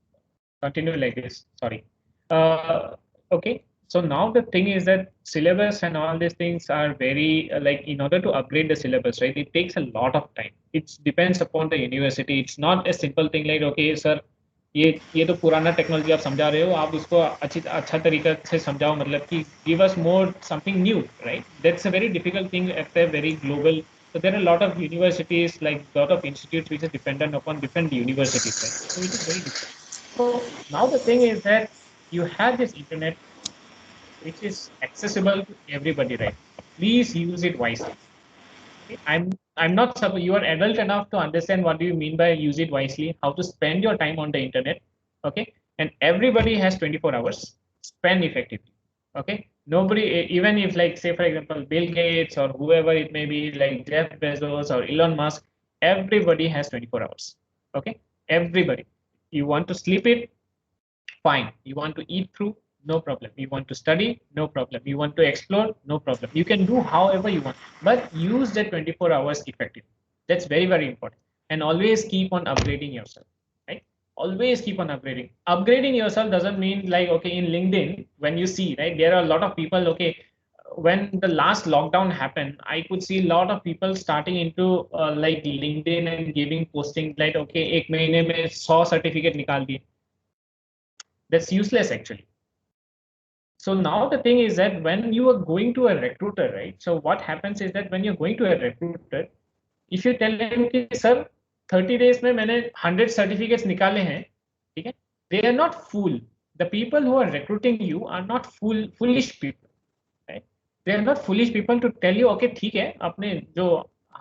continue like this. Sorry. Okay. So now the thing is that syllabus and all these things are very like in order to upgrade the syllabus, right? It takes a lot of time. It depends upon the university. It's not a simple thing like, okay, sir, ये तो पुराना technology आप समझा रहे हो, आप उसको अच्छा तरीका से समझाओ, मतलब कि give us more something new, right? That's a very difficult thing at a very global. So there are a lot of universities, like lot of institutes which is dependent upon different universities, right? So it is very difficult. So now the thing is that you have this internet which is accessible to everybody, right? Please use it wisely. Okay? I'm not you are adult enough to understand what do you mean by use it wisely, how to spend your time on the internet. Okay, and everybody has 24 hours. Spend effectively. Okay, nobody, even if, like, say for example Bill Gates or whoever it may be, like Jeff Bezos or Elon Musk, everybody has 24 hours. Okay, everybody. You want to sleep it, fine. You want to eat through, no problem. You want to study, no problem. You want to explore, no problem. You can do however you want, but use the 24 hours effectively. That's very, very important. And always keep on upgrading yourself, right? Always keep on upgrading. Upgrading yourself doesn't mean like, okay, in LinkedIn, when you see, right, there are a lot of people, okay, when the last lockdown happened, I could see a lot of people starting into like LinkedIn and giving posting like, okay, एक महीने में 100 certificate निकाल दिए. That's useless actually. So now the thing is that when you are going to a recruiter, right? So what happens is that when you're going to a recruiter, if you tell him कि sir 30 days में मैंने 100 certificates निकाले हैं, ठीक है? They are not fool. The people who are recruiting you are not foolish people, right? They are not foolish people to tell you, okay, ठीक है, आपने जो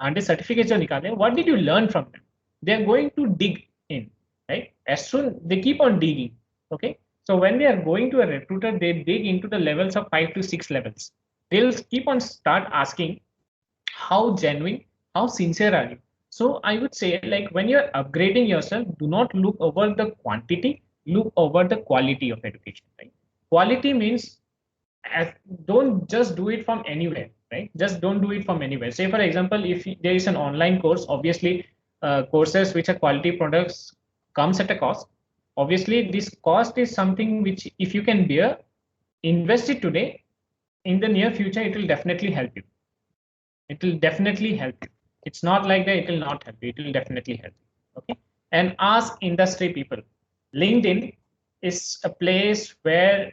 100 certificates जो निकाले, what did you learn from them? They are going to dig in, right? As soon they keep on digging, okay? So when they are going to a recruiter, they dig into the levels of 5 to 6 levels. They'll keep on start asking how genuine, how sincere are you? So I would say, like, when you're upgrading yourself, do not look over the quantity, look over the quality of education, right? Quality means don't just do it from anywhere, right? Just don't do it from anywhere. Say for example, if there is an online course, obviously courses which are quality products comes at a cost. Obviously this cost is something which, if you can bear, invest it today. In the near future it will definitely help you. It will definitely help you. It's not like that it will not help you. It will definitely help you. Okay, and ask industry people. LinkedIn is a place where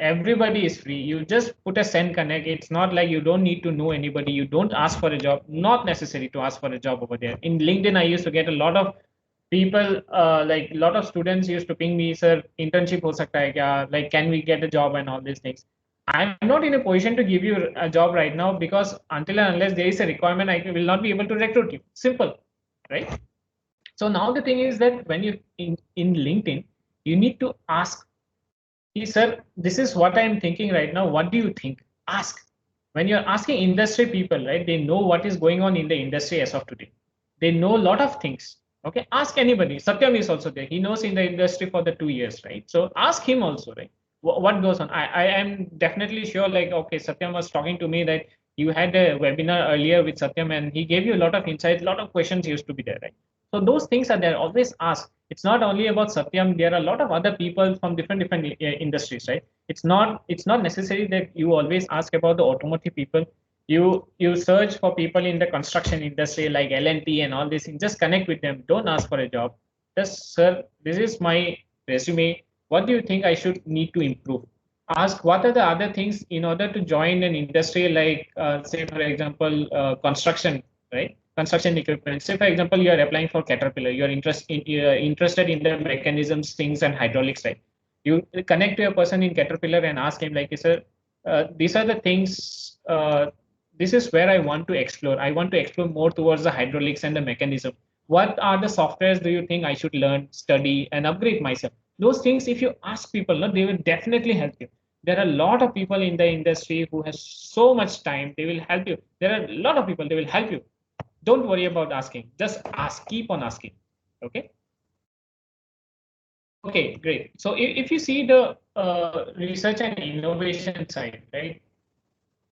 everybody is free. You just put a send connect. It's not like you don't need to know anybody. You don't ask for a job. Not necessary to ask for a job over there. In LinkedIn, I used to get a lot of people, like a lot of students used to ping me, sir, internship ho sakta hai kya? Like, can we get a job and all these things. I'm not in a position to give you a job right now because until and unless there is a requirement, I will not be able to recruit you. Simple, right? So now the thing is that when you in LinkedIn, you need to ask, hey, sir, this is what I'm thinking right now. What do you think? Ask. When you're asking industry people, right, they know what is going on in the industry as of today. They know a lot of things. Okay, ask anybody. Satyam is also there. He knows in the industry for the 2 years, right? So ask him also, right? What goes on? I am definitely sure, like, okay, Satyam was talking to me that you had a webinar earlier with Satyam and he gave you a lot of insights, a lot of questions used to be there, right? So those things are there. Always ask. It's not only about Satyam. There are a lot of other people from different industries, right? It's not necessary that you always ask about the automotive people. You search for people in the construction industry like L&T and all these things. Just connect with them. Don't ask for a job. Just, sir, this is my resume. What do you think I should need to improve? Ask what are the other things in order to join an industry like, say, for example, construction, right? Construction equipment. Say, for example, you are applying for Caterpillar. You are interested in the mechanisms, things, and hydraulics, right? You connect to a person in Caterpillar and ask him, like, sir, these are the things. This is where I want to explore. I want to explore more towards the hydraulics and the mechanism. What are the softwares do you think I should learn, study, and upgrade myself? Those things, if you ask people, no, they will definitely help you. There are a lot of people in the industry who has so much time. They will help you. There are a lot of people. They will help you. Don't worry about asking. Just ask. Keep on asking. Okay. Okay, great. So if you see the research and innovation side, right?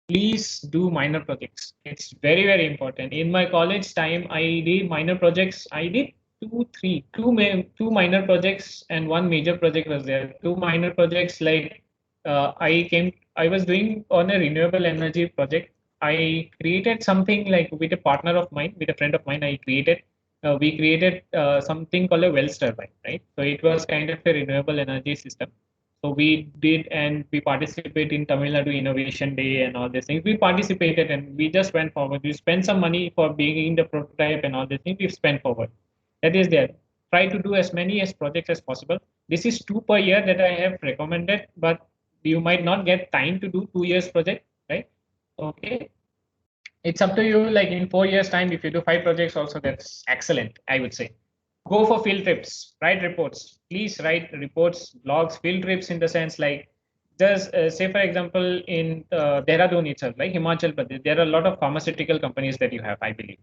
Please do minor projects. It's very, very important. In my college time, I did minor projects. I did two minor projects and one major project was there. Two minor projects, like I was doing on a renewable energy project. I created something like with a partner of mine, with a friend of mine, I created we created something called a Wells turbine, right? So it was kind of a renewable energy system. So we did, and we participate in Tamil Nadu Innovation Day and all these things. We participated and we just went forward. We spent some money for being in the prototype and all these things. We've spent forward. That is there. Try to do as many as projects as possible. This is 2 per year that I have recommended, but you might not get time to do 2 years project, right? Okay. It's up to you. Like in 4 years time, if you do 5 projects also, that's excellent, I would say. Go for field trips, write reports. Please write reports, blogs, field trips in the sense like, just say for example, in Dehradun itself, like Himachal Pradesh, there are a lot of pharmaceutical companies that you have, I believe,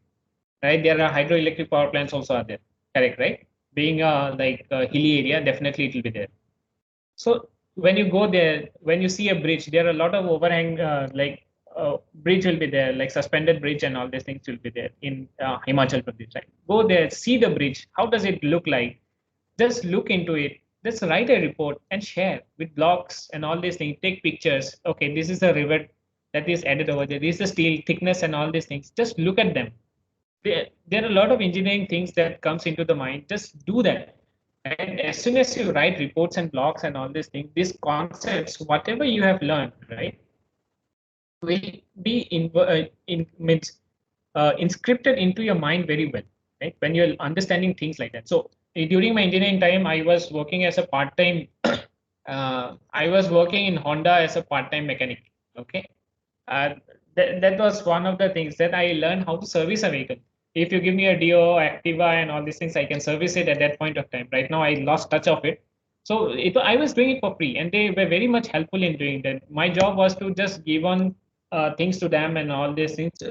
right? There are hydroelectric power plants also are there, correct, right? Being like a hilly area, definitely it will be there. So when you go there, when you see a bridge, there are a lot of overhang, bridge will be there, like suspended bridge and all these things will be there in Himachal Pradesh. Right? Go there, see the bridge. How does it look like? Just look into it. Just write a report and share with blogs and all these things. Take pictures. Okay, this is the rivet that is added over there. This is the steel thickness and all these things. Just look at them. There are a lot of engineering things that comes into the mind. Just do that. And as soon as you write reports and blogs and all these things, these concepts, whatever you have learned, right, will be inscripted into your mind very well, right? When you're understanding things like that. So during my engineering time, I was working as a part-time. I was working in Honda as a part-time mechanic. Okay, that was one of the things that I learned how to service a vehicle. If you give me a Dio, Activa, and all these things, I can service it at that point of time. Right now, I lost touch of it. So I was doing it for free, and they were very much helpful in doing that. My job was to just give on things to them and all these things.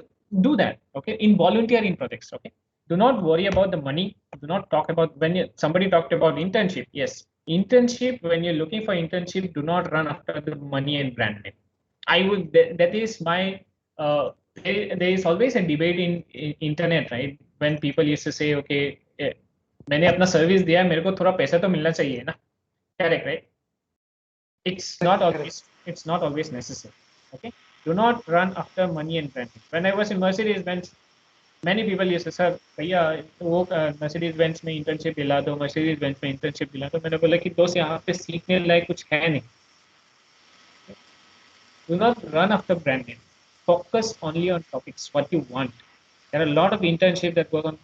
Do that, okay? In volunteering projects, okay? Do not worry about the money. Do not talk about somebody talked about internship. Yes, internship. When you're looking for internship, do not run after the money and brand name. I would. That is my. There is always a debate in internet, right? When people used to say, okay, मैंने अपना service दिया है, मेरे को थोड़ा पैसा तो मिलना चाहिए ना, correct, right? It's not always necessary. Okay, do not run after money and branding. When I was in Mercedes-Benz, many people used to say, भैया वो Mercedes-Benz में internship दिला दो, Mercedes-Benz में internship दिला दो. मैंने बोला कि दोस्त यहाँ पे सीखने लायक कुछ है नहीं. Do not run after brand name. Focus only on topics, what you want. There are a lot of internships that work on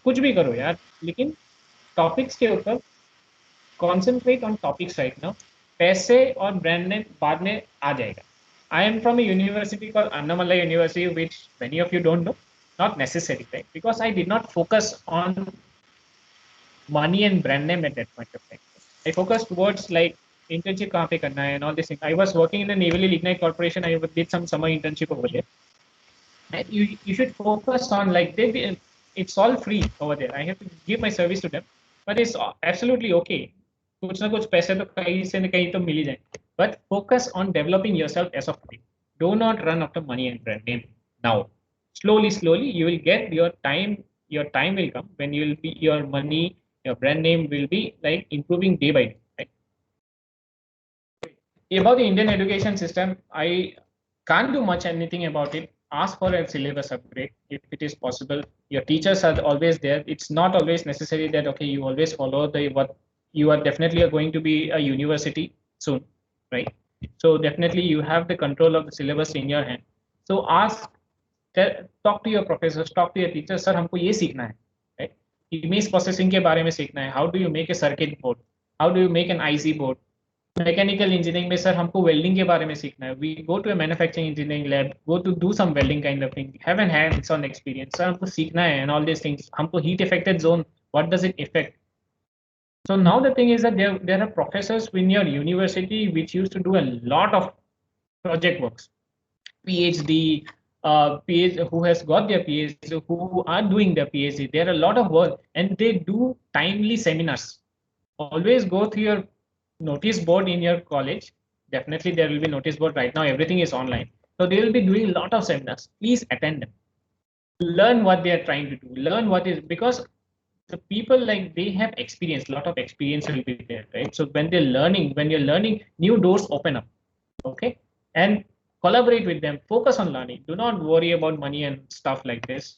कुछ भी करो यार, लेकिन topics के ऊपर concentrate on topics right now. पैसे और brand name बाद में आ जाएगा. I am from a university called Annamalai University, which many of you don't know. Not necessary, right? Because I did not focus on money and brand name at that point of time. I focused towards like internship कहाँ पे करना है and all this thing. I was working in the Naval Lignite Corporation. I did some summer internship over there. And you should focus on like it's all free over there. I have to give my service to them, but it's absolutely okay. कुछ ना कुछ पैसे तो कहीं से न कहीं तो मिल ही जाए. But focus on developing yourself as of today. Do not run after money and brand name now. Slowly, you will get your time. Your time will come when you will be your money, your brand name will be like improving day by day. About the Indian education system, I can't do much anything about it. Ask for a syllabus upgrade if it is possible. Your teachers are always there. It's not always necessary that okay, you always follow what you are definitely going to be a university soon, right? So definitely you have the control of the syllabus in your hand. So talk to your professors, talk to your teachers. Sir, हमको ये सीखना है, right? Image processing के बारे में सीखना है. How do you make a circuit board? How do you make an IC board? Mechanical engineering में सर हमको वेल्डिंग के बारे में सीखना है. We go to a manufacturing engineering lab, go to do some welding kind of thing, have an hands on experience. Sir हमको सीखना है एंड ऑल दिस थिंग्स. हमको heat affected zone, what does it affect? So now the thing is that there are professors in your university which used to do a lot of project works, PhD, who has got their PhD, who are doing their PhD. There are a lot of work and they do timely seminars. Always go through your notice board in your college. Definitely there will be notice board right now. Everything is online. So they will be doing a lot of seminars. Please attend them. Learn what they are trying to do. Learn what is, because the people like they have experience, a lot of experience will be there, right? So when you're learning, new doors open up, okay? And collaborate with them, focus on learning. Do not worry about money and stuff like this,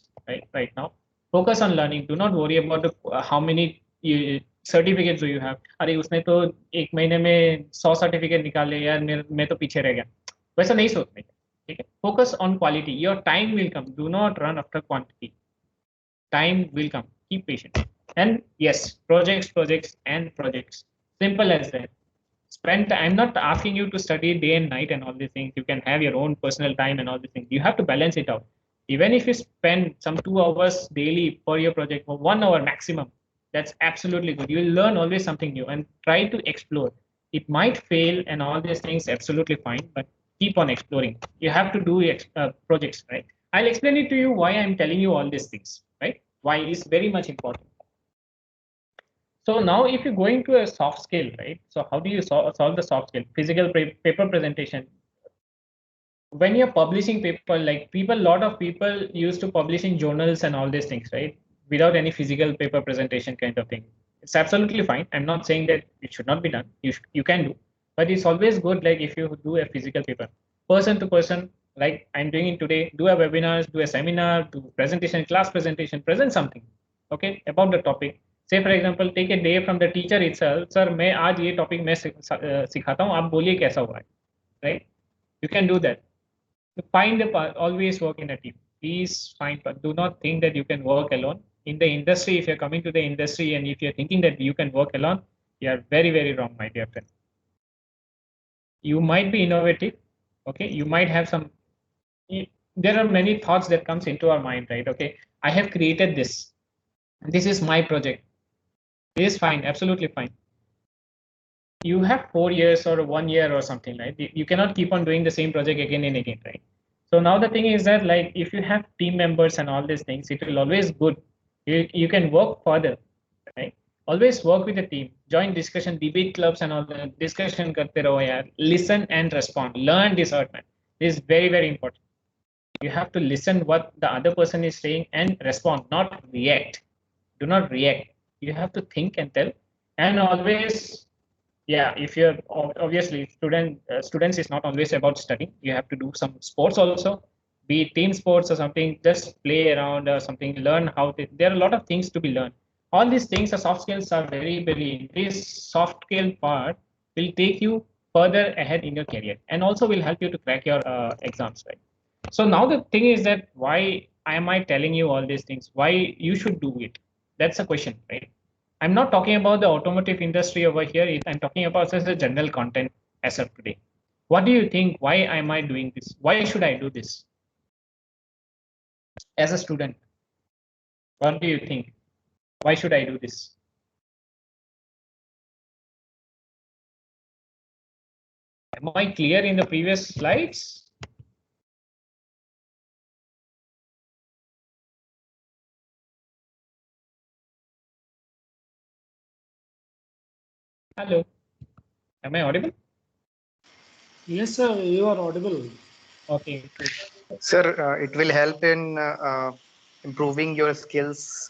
right now. Focus on learning. Do not worry about how many certificates do you have. अरे उसने तो एक महीने में 100 certificate निकाले यार, मैं तो पीछे रह गया. वैसा नहीं सोचने का. ठीक है. Focus on quality. Your time will come. Do not run after quantity. Time will come. Keep patient. And yes, projects and projects. Simple as that. I'm not asking you to study day and night and all these things. You can have your own personal time and all these things. You have to balance it out. Even if you spend some 2 hours daily for your project, or 1 hour maximum, that's absolutely good. You will learn always something new and try to explore. It might fail and all these things, absolutely fine, but keep on exploring. You have to do projects, right? I'll explain it to you why I'm telling you all these things, right? Why is very much important. So now if you're going to a soft skill, right? So how do you solve the soft skill? Physical paper presentation. When you're publishing paper, like lot of people used to publish in journals and all these things, right? Without any physical paper presentation kind of thing. It's absolutely fine. I'm not saying that it should not be done. You can do, but it's always good, like if you do a physical paper, person to person, like I'm doing it today, do a webinars, do a seminar, do presentation, class presentation, present something, okay, about the topic. Say for example, take a day from the teacher itself. Sir, मैं आज ये topic मैं सिखाता हूँ, आप बोलिए कैसा हुआ है, right? You can do that. Find a part. Always work in a team. Please find. But do not think that you can work alone. In the industry, if you're coming to the industry and if you're thinking that you can work alone, you are very, very wrong, my dear friend. You might be innovative. Okay, you might have some. There are many thoughts that comes into our mind, right? Okay, I have created this. This is my project. This is fine, absolutely fine. You have 4 years or 1 year or something, right? You cannot keep on doing the same project again and again, right? So now the thing is that, like, if you have team members and all these things, it will always good. You can work further, right? Always work with the team. Join discussion, debate clubs and all the discussion karte raho yaar. Listen and respond. Learn discernment. This is very, very important. You have to listen what the other person is saying and respond, not react. Do not react. You have to think and tell, and always. Yeah, if you're obviously students is not always about studying. You have to do some sports also, be it team sports or something. Just play around or something. Learn how there are a lot of things to be learned. All these things, the soft skills are very, very. This soft skill part will take you further ahead in your career and also will help you to crack your exams, right? So now the thing is that why am I telling you all these things? Why you should do it? That's a question, right? I'm not talking about the automotive industry over here. I'm talking about just the general content as of today. What do you think? Why am I doing this? Why should I do this? As a student, what do you think? Why should I do this? Am I clear in the previous slides? Hello. Am I audible? Yes, sir, you are audible. Okay. Sir, it will help in improving your skills.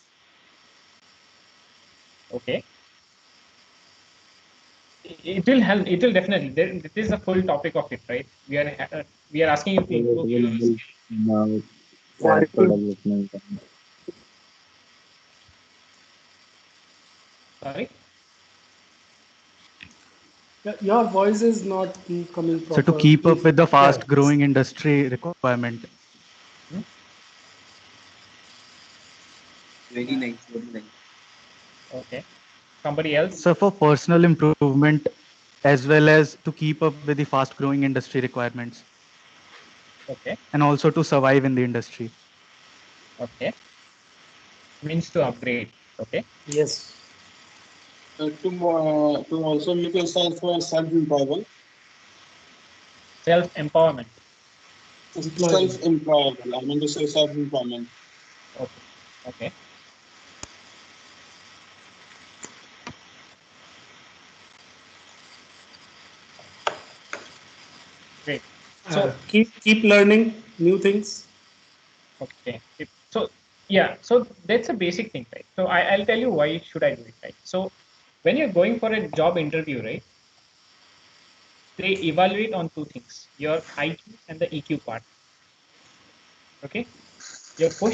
Okay. It will help. It will definitely. This is the full topic of it, right? We are asking you to improve your skills. Character development. Sorry. Your voice is not coming proper. So to keep up with the fast growing industry requirement. Very nice, very nice. Okay. Somebody else? So for personal improvement as well as to keep up with the fast growing industry requirements. Okay. And also to survive in the industry. Okay. Means to upgrade. Okay. Yes. To also make yourself self-employable. Self-empowerment. Self-employable. I mean to say self-employment. Okay. Okay. Great. So keep learning new things. Okay. So yeah, so that's a basic thing, right? So I'll tell you why should I do it, right? So when you're going for a job interview, right? They evaluate on 2 things: your IQ and the EQ part. Okay. Your push